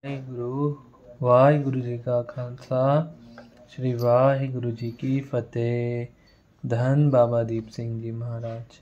वाहिगुरु जी का खालसा श्री वाहिगुरु जी की फतेह। धन बाबा दीप सिंह जी महाराज।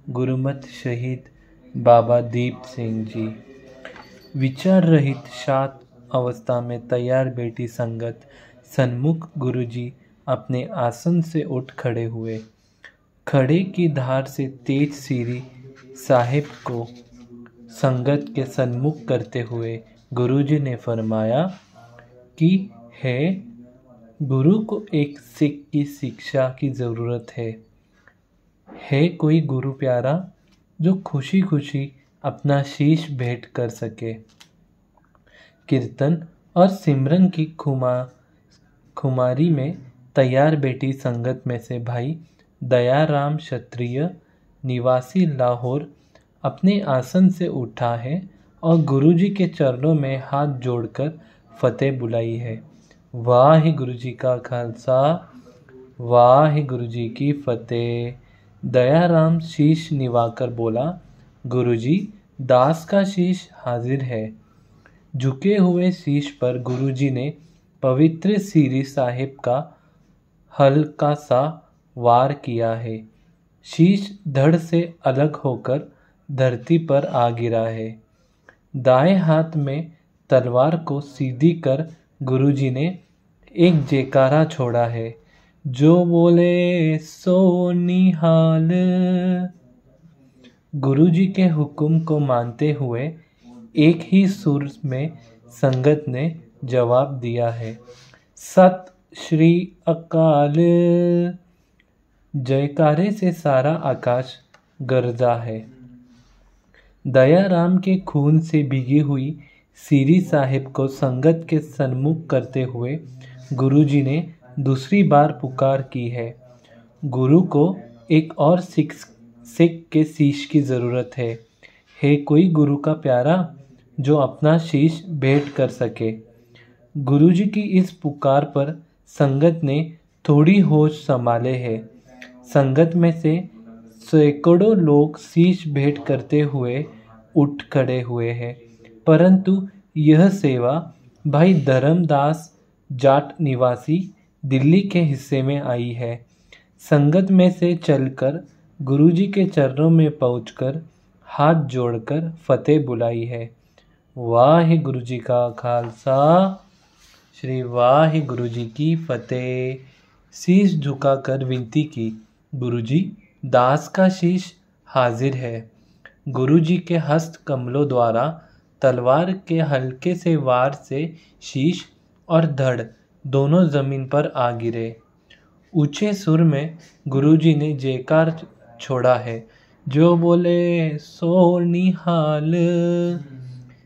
गुरुमत शहीद बाबा दीप सिंह जी। विचार रहित शांत अवस्था में तैयार बैठी संगत सन्मुख गुरुजी अपने आसन से उठ खड़े हुए। खड़े की धार से तेज सीरी साहिब को संगत के सन्मुख करते हुए गुरुजी ने फरमाया कि है गुरु को एक सिख की शिक्षा की ज़रूरत है कोई गुरु प्यारा जो खुशी खुशी अपना शीश भेंट कर सके। कीर्तन और सिमरन की खुमारी में तैयार बैठी संगत में से भाई दयाराम क्षत्रिय निवासी लाहौर अपने आसन से उठा है और गुरुजी के चरणों में हाथ जोड़कर फतेह बुलाई है। वाहिगुरु जी का खालसा वाहिगुरु जी की फतेह। दयाराम शीश निवाकर बोला, गुरुजी दास का शीश हाजिर है। झुके हुए शीश पर गुरुजी ने पवित्र सीरी साहिब का हल्का सा वार किया है। शीश धड़ से अलग होकर धरती पर आ गिरा है। दाएं हाथ में तलवार को सीधी कर गुरुजी ने एक जयकारा छोड़ा है, जो बोले सो निहाल। गुरुजी के हुक्म को मानते हुए एक ही सुर में संगत ने जवाब दिया है, सत श्री अकाल। जयकारे से सारा आकाश गरजा है। दयाराम के खून से भीगी हुई सीरी साहिब को संगत के सन्मुख करते हुए गुरुजी ने दूसरी बार पुकार की है। गुरु को एक और सिख के शीश की ज़रूरत है कोई गुरु का प्यारा जो अपना शीश भेंट कर सके। गुरुजी की इस पुकार पर संगत ने थोड़ी होश संभाले है। संगत में से सैकड़ों लोग शीश भेंट करते हुए उठ खड़े हुए हैं, परंतु यह सेवा भाई धर्मदास जाट निवासी दिल्ली के हिस्से में आई है। संगत में से चलकर गुरुजी के चरणों में पहुंचकर हाथ जोड़कर फतेह बुलाई है। वाहिगुरु जी का खालसा श्री वाहिगुरु जी की फतेह। शीश झुकाकर विनती की, गुरुजी दास का शीश हाजिर है। गुरुजी के हस्त कमलों द्वारा तलवार के हल्के से वार से शीश और धड़ दोनों जमीन पर आ गिरे। ऊंचे सुर में गुरुजी ने जयकार छोड़ा है, जो बोले सो निहाल।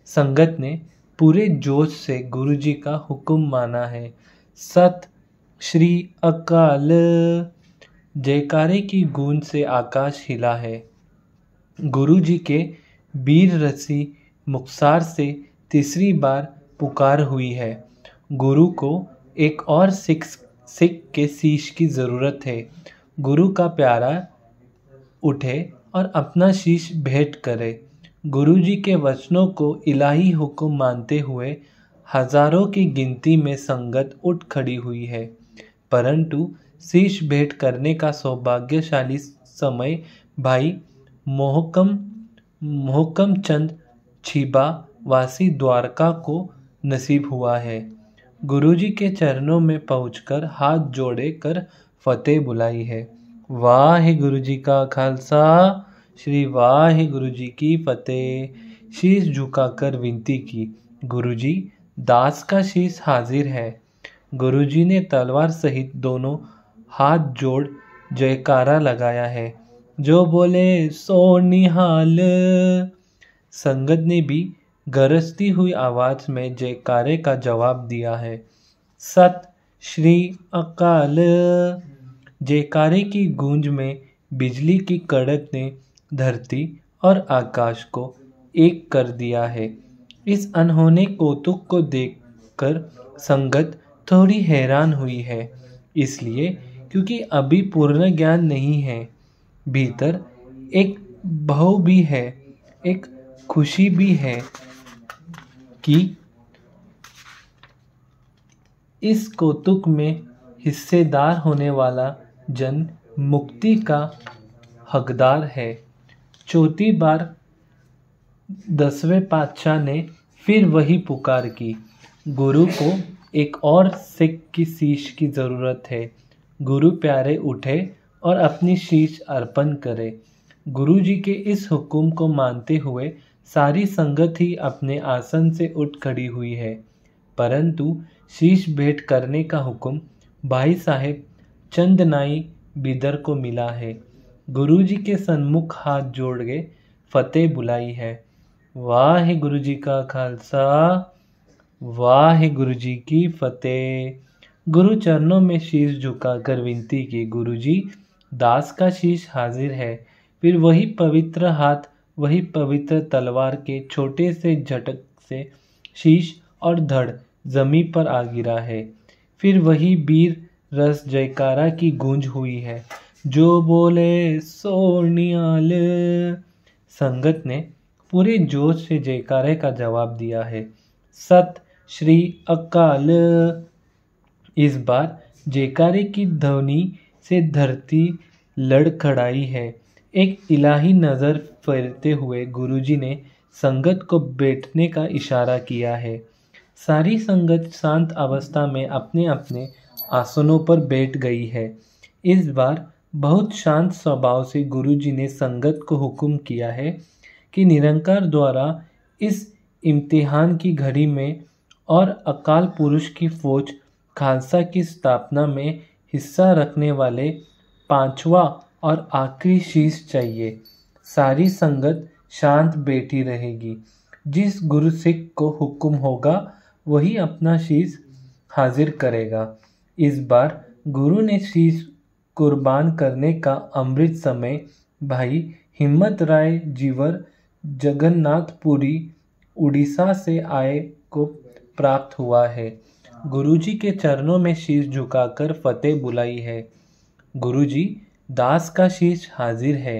संगत ने पूरे जोश से गुरुजी का हुक्म माना है, सत श्री अकाल। जयकारे की गूंज से आकाश हिला है। गुरुजी के वीर रसी मुखसार से तीसरी बार पुकार हुई है। गुरु को एक और सिख के शीश की ज़रूरत है। गुरु का प्यारा उठे और अपना शीश भेंट करे। गुरुजी के वचनों को इलाही हुक्म मानते हुए हजारों की गिनती में संगत उठ खड़ी हुई है, परंतु शीश भेंट करने का सौभाग्यशाली समय भाई मोहकम चंद छिबा वासी द्वारका को नसीब हुआ है। गुरुजी के चरणों में पहुंचकर हाथ जोड़े कर फतेह बुलाई है। वाहिगुरु जी का खालसा श्री वाहिगुरु जी की फतेह। शीश झुकाकर विनती की, गुरुजी दास का शीश हाजिर है। गुरुजी ने तलवार सहित दोनों हाथ जोड़ जयकारा लगाया है, जो बोले सो निहाल। संगत ने भी गरजती हुई आवाज में जयकारे का जवाब दिया है, सत श्री अकाल। जयकारे की गूंज में बिजली की कड़क ने धरती और आकाश को एक कर दिया है। इस अनहोने कौतुक को देखकर संगत थोड़ी हैरान हुई है, इसलिए क्योंकि अभी पूर्ण ज्ञान नहीं है। भीतर एक भाव भी है, एक खुशी भी है कि इस कौतुक में हिस्सेदार होने वाला जन मुक्ति का हकदार है। चौथी बार 10वें पातशाह ने फिर वही पुकार की, गुरु को एक और सिख की शीश की ज़रूरत है। गुरु प्यारे उठे और अपनी शीश अर्पण करे। गुरु जी के इस हुक्म को मानते हुए सारी संगत ही अपने आसन से उठ खड़ी हुई है, परंतु शीश भेंट करने का हुक्म भाई साहेब चंदनाई बिदर को मिला है। गुरु जी के सन्मुख हाथ जोड़ के फतेह बुलाई है। वाहे गुरु जी का खालसा, वाहे गुरु जी की फतेह। गुरु चरणों में शीश झुकाकर विनती की, गुरु जी दास का शीश हाजिर है। फिर वही पवित्र हाथ, वही पवित्र तलवार के छोटे से झटक से शीश और धड़ जमीन पर आ गिरा है। फिर वही वीर रस जयकारा की गूंज हुई है, जो बोले सो निहाल। संगत ने पूरे जोश से जयकारे का जवाब दिया है, सत श्री अकाल। इस बार जयकारे की ध्वनि से धरती लड़खड़ाई है। एक इलाही नज़र फेरते हुए गुरुजी ने संगत को बैठने का इशारा किया है। सारी संगत शांत अवस्था में अपने अपने आसनों पर बैठ गई है। इस बार बहुत शांत स्वभाव से गुरुजी ने संगत को हुक्म किया है कि निरंकार द्वारा इस इम्तिहान की घड़ी में और अकाल पुरुष की फौज खालसा की स्थापना में हिस्सा रखने वाले पांचवा और आखिरी शीश चाहिए। सारी संगत शांत बैठी रहेगी। जिस गुरु सिख को हुक्म होगा वही अपना शीश हाजिर करेगा। इस बार गुरु ने शीश कुर्बान करने का अमृत समय भाई हिम्मत राय जीवर जगन्नाथपुरी उड़ीसा से आए को प्राप्त हुआ है। गुरुजी के चरणों में शीश झुकाकर फतेह बुलाई है। गुरुजी दास का शीश हाजिर है।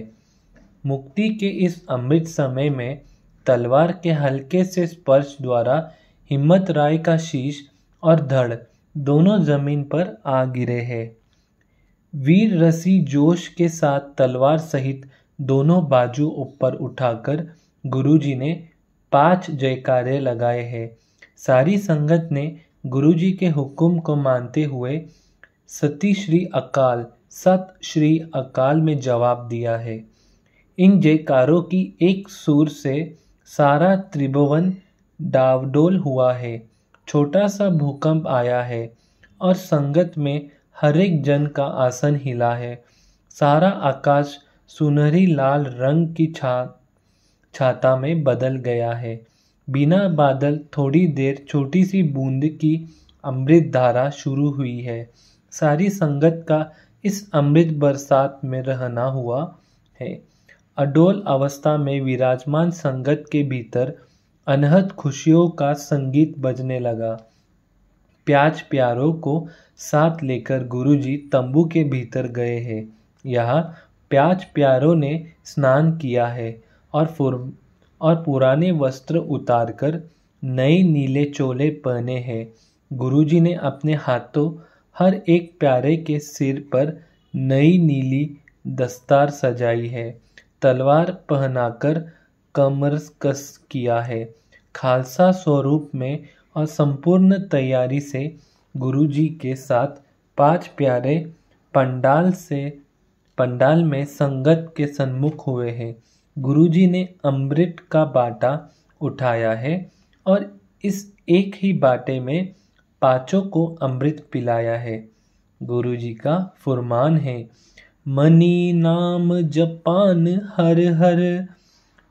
मुक्ति के इस अमृत समय में तलवार के हल्के से स्पर्श द्वारा हिम्मत राय का शीश और धड़ दोनों जमीन पर आ गिरे हैं। वीर रसी जोश के साथ तलवार सहित दोनों बाजू ऊपर उठाकर गुरुजी ने 5 जयकारे लगाए हैं। सारी संगत ने गुरुजी के हुक्म को मानते हुए सती श्री अकाल, सत श्री अकाल में जवाब दिया है। इन जयकारों की एक सुर से सारा त्रिभुवन डावडोल हुआ है। छोटा सा भूकंप आया है और संगत में हर एक जन का आसन हिला है। सारा आकाश सुनहरी लाल रंग की छाता में बदल गया है। बिना बादल थोड़ी देर छोटी सी बूंद की अमृत धारा शुरू हुई है। सारी संगत का इस अमृत बरसात में रहना हुआ है। अडोल अवस्था में विराजमान संगत के भीतर अनहद खुशियों का संगीत बजने लगा। प्याज प्यारों को साथ लेकर गुरुजी तंबू के भीतर गए हैं। यहाँ प्याज प्यारों ने स्नान किया है और पुराने वस्त्र उतारकर नए नीले चोले पहने हैं। गुरुजी ने अपने हाथों हर एक प्यारे के सिर पर नई नीली दस्तार सजाई है। तलवार पहनाकर कमरकस किया है। खालसा स्वरूप में और संपूर्ण तैयारी से गुरुजी के साथ 5 प्यारे पंडाल में संगत के सन्मुख हुए हैं। गुरुजी ने अमृत का बाटा उठाया है और इस एक ही बाटे में 5 को अमृत पिलाया है। गुरुजी का फुरमान है, मनी नाम जपान हर हर,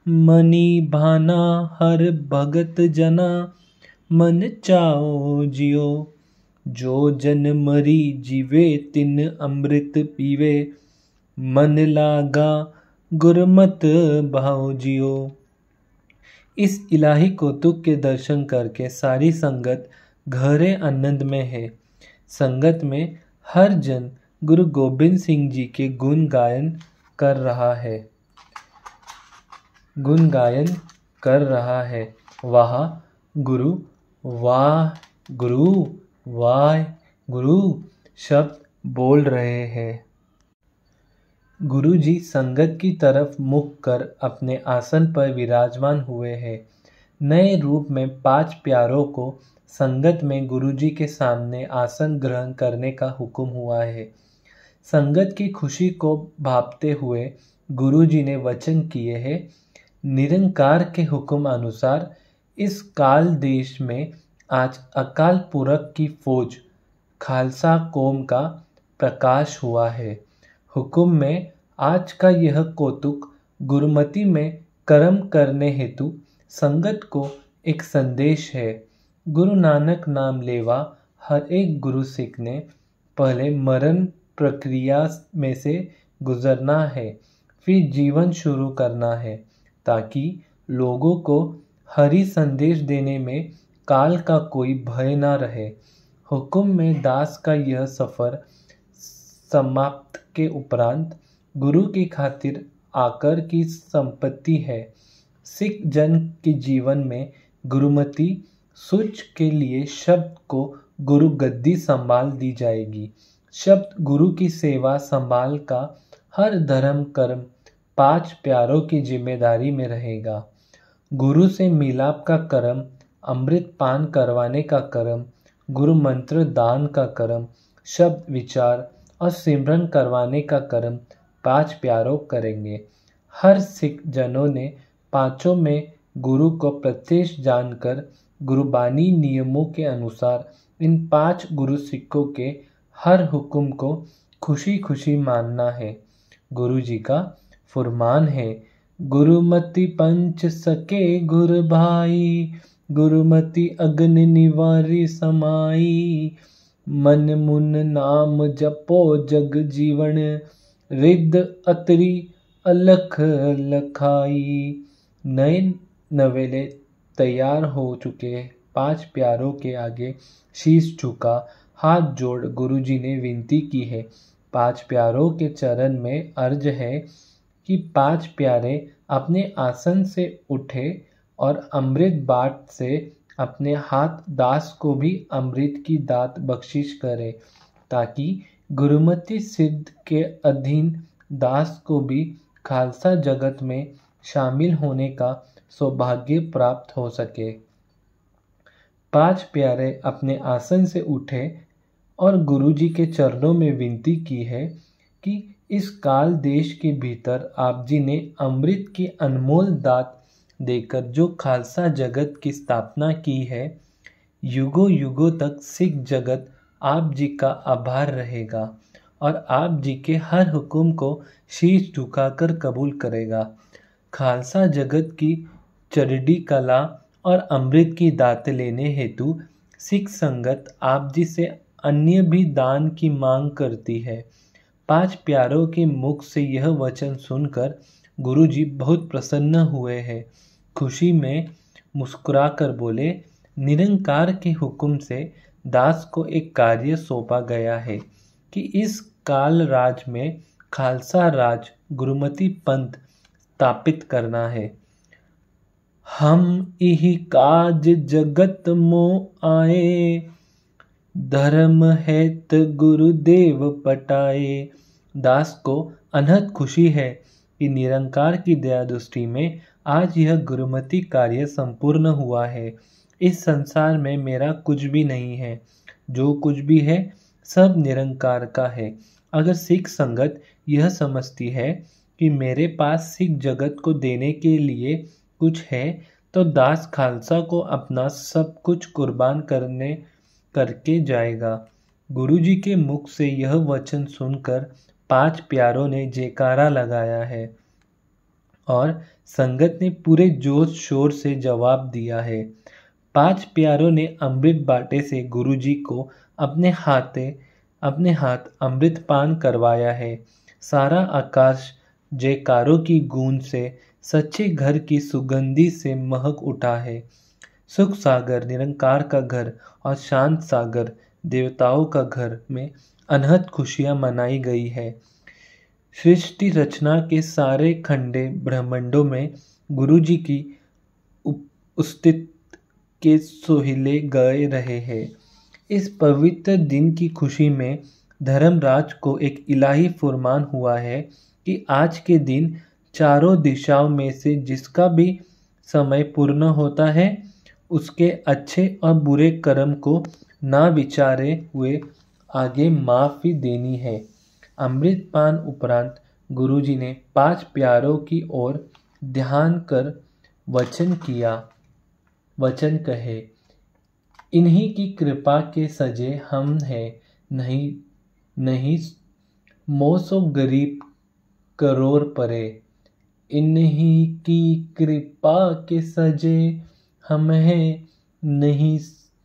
मनी भाना हर भगत जना, मन चाओ जियो, जो जन मरी जीवे तिन अमृत पीवे, मन लागा गुरमत भाव जियो। इस इलाही कौतुक के दर्शन करके सारी संगत गहरे आनंद में है। संगत में हर जन गुरु गोबिंद सिंह जी के गुण गायन कर रहा है। वाह गुरु, वाह गुरु, वाह गुरु शब्द बोल रहे हैं। गुरुजी संगत की तरफ मुख कर अपने आसन पर विराजमान हुए हैं। नए रूप में 5 प्यारों को संगत में गुरुजी के सामने आसन ग्रहण करने का हुक्म हुआ है। संगत की खुशी को भांपते हुए गुरुजी ने वचन किए हैं, निरंकार के हुक्म अनुसार इस काल देश में आज अकाल पुरख की फौज खालसा कौम का प्रकाश हुआ है। हुक्म में आज का यह कौतुक गुरुमति में कर्म करने हेतु संगत को एक संदेश है। गुरु नानक नाम लेवा हर एक गुरु सिख ने पहले मरण प्रक्रिया में से गुजरना है, फिर जीवन शुरू करना है, ताकि लोगों को हरि संदेश देने में काल का कोई भय न रहे। हुक्म में दास का यह सफ़र समाप्त के उपरांत गुरु की खातिर आकर की संपत्ति है। सिख जन के जीवन में गुरुमति सूच के लिए शब्द को गुरु गद्दी संभाल दी जाएगी। शब्द गुरु की सेवा संभाल का हर धर्म कर्म 5 प्यारों की जिम्मेदारी में रहेगा। गुरु से मिलाप का कर्म, अमृत पान करवाने का कर्म, गुरु मंत्र दान का कर्म, शब्द विचार और सिमरन करवाने का कर्म 5 प्यारों करेंगे। हर सिख जनों ने पांचों में गुरु को प्रत्यक्ष जानकर गुरुबानी नियमों के अनुसार इन 5 गुरु सिखों के हर हुक्म को खुशी खुशी मानना है। गुरु जी का फरमान है, गुरुमति पंच सके गुर भाई, गुरुमति अग्नि निवारी समाई, मन मुन नाम जपो जग जीवन, रिद्ध अतरी अलख लखाई। नए नवेले तैयार हो चुके 5 प्यारों के आगे शीश झुका हाथ जोड़ गुरुजी ने विनती की है। 5 प्यारों के चरण में अर्ज है कि 5 प्यारे अपने आसन से उठे और अमृत बाट से अपने हाथ दास को भी अमृत की दात बख्शिश करे, ताकि गुरुमति सिद्ध के अधीन दास को भी खालसा जगत में शामिल होने का सौभाग्य प्राप्त हो सके। 5 प्यारे अपने आसन से उठे और गुरुजी के चरणों में विनती की है कि इस काल देश के भीतर आप जी ने अमृत की अनमोल दात देकर जो खालसा जगत की स्थापना की है, युगों युगों तक सिख जगत आप जी का आभार रहेगा और आप जी के हर हुक्म को शीश झुकाकर कबूल करेगा। खालसा जगत की चरडी कला और अमृत की दात लेने हेतु सिख संगत आप जी से अन्य भी दान की मांग करती है। 5 प्यारों के मुख से यह वचन सुनकर गुरुजी बहुत प्रसन्न हुए हैं। खुशी में मुस्कुराकर बोले, निरंकार के हुक्म से दास को एक कार्य सौंपा गया है कि इस काल राज में खालसा राज गुरुमति पंथ स्थापित करना है। हम इही काज जगत मोह आए, धर्म हेत गुरुदेव पटाए। दास को अनहद खुशी है कि निरंकार की दया दृष्टि में आज यह गुरुमति कार्य संपूर्ण हुआ है। इस संसार में मेरा कुछ भी नहीं है, जो कुछ भी है सब निरंकार का है। अगर सिख संगत यह समझती है कि मेरे पास सिख जगत को देने के लिए कुछ है, तो दास खालसा को अपना सब कुछ कुर्बान करके जाएगा। गुरुजी के मुख से यह वचन सुनकर 5 प्यारों ने जयकारा लगाया है और संगत ने पूरे जोश शोर से जवाब दिया है। 5 प्यारों ने अमृत बाटे से गुरुजी को अपने हाथ अमृत पान करवाया है। सारा आकाश जयकारों की गूंज से सच्चे घर की सुगंधी से महक उठा है। सुख सागर निरंकार का घर और शांत सागर देवताओं का घर में अनहद खुशियां मनाई गई है। सृष्टि रचना के सारे खंडे ब्रह्मांडों में गुरुजी की अस्तित्व के सोहिले गए रहे हैं। इस पवित्र दिन की खुशी में धर्मराज को एक इलाही फुरमान हुआ है कि आज के दिन चारों दिशाओं में से जिसका भी समय पूर्ण होता है उसके अच्छे और बुरे कर्म को ना विचारे हुए आगे माफ़ी देनी है। अमृतपान उपरांत गुरुजी ने 5 प्यारों की ओर ध्यान कर वचन कहे, इन्हीं की कृपा के सजे हम हैं, नहीं नहीं मोसो गरीब करोड़ परे। इन्हीं की कृपा के सजे हम हैं, नहीं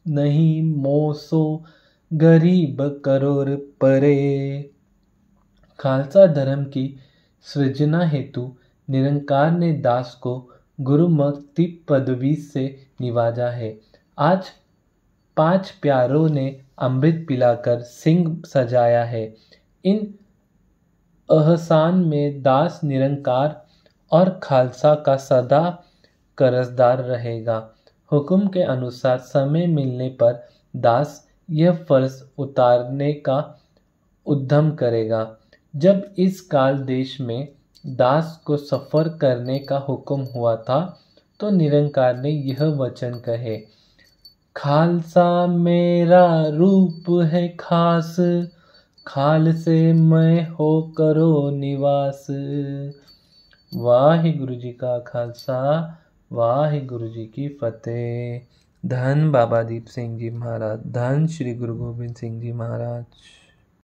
नहीं मोसो गरीब करोड़ परे। खालसा धर्म की सृजना हेतु निरंकार ने दास को गुरुमति पदवी से निवाजा है। आज 5 प्यारों ने अमृत पिलाकर सिंह सजाया है। इन एहसान में दास निरंकार और खालसा का सदा कर्जदार रहेगा। हुक्म के अनुसार समय मिलने पर दास यह फर्ज उतारने का उद्यम करेगा। जब इस काल देश में दास को सफ़र करने का हुक्म हुआ था तो निरंकार ने यह वचन कहे, खालसा मेरा रूप है खास, खाल से मैं हो करो निवास। वाहिगुरु जी का खालसा, वाहिगुरु जी की फतेह। धन बाबा दीप सिंह जी महाराज, धन श्री गुरु गोबिंद सिंह जी महाराज।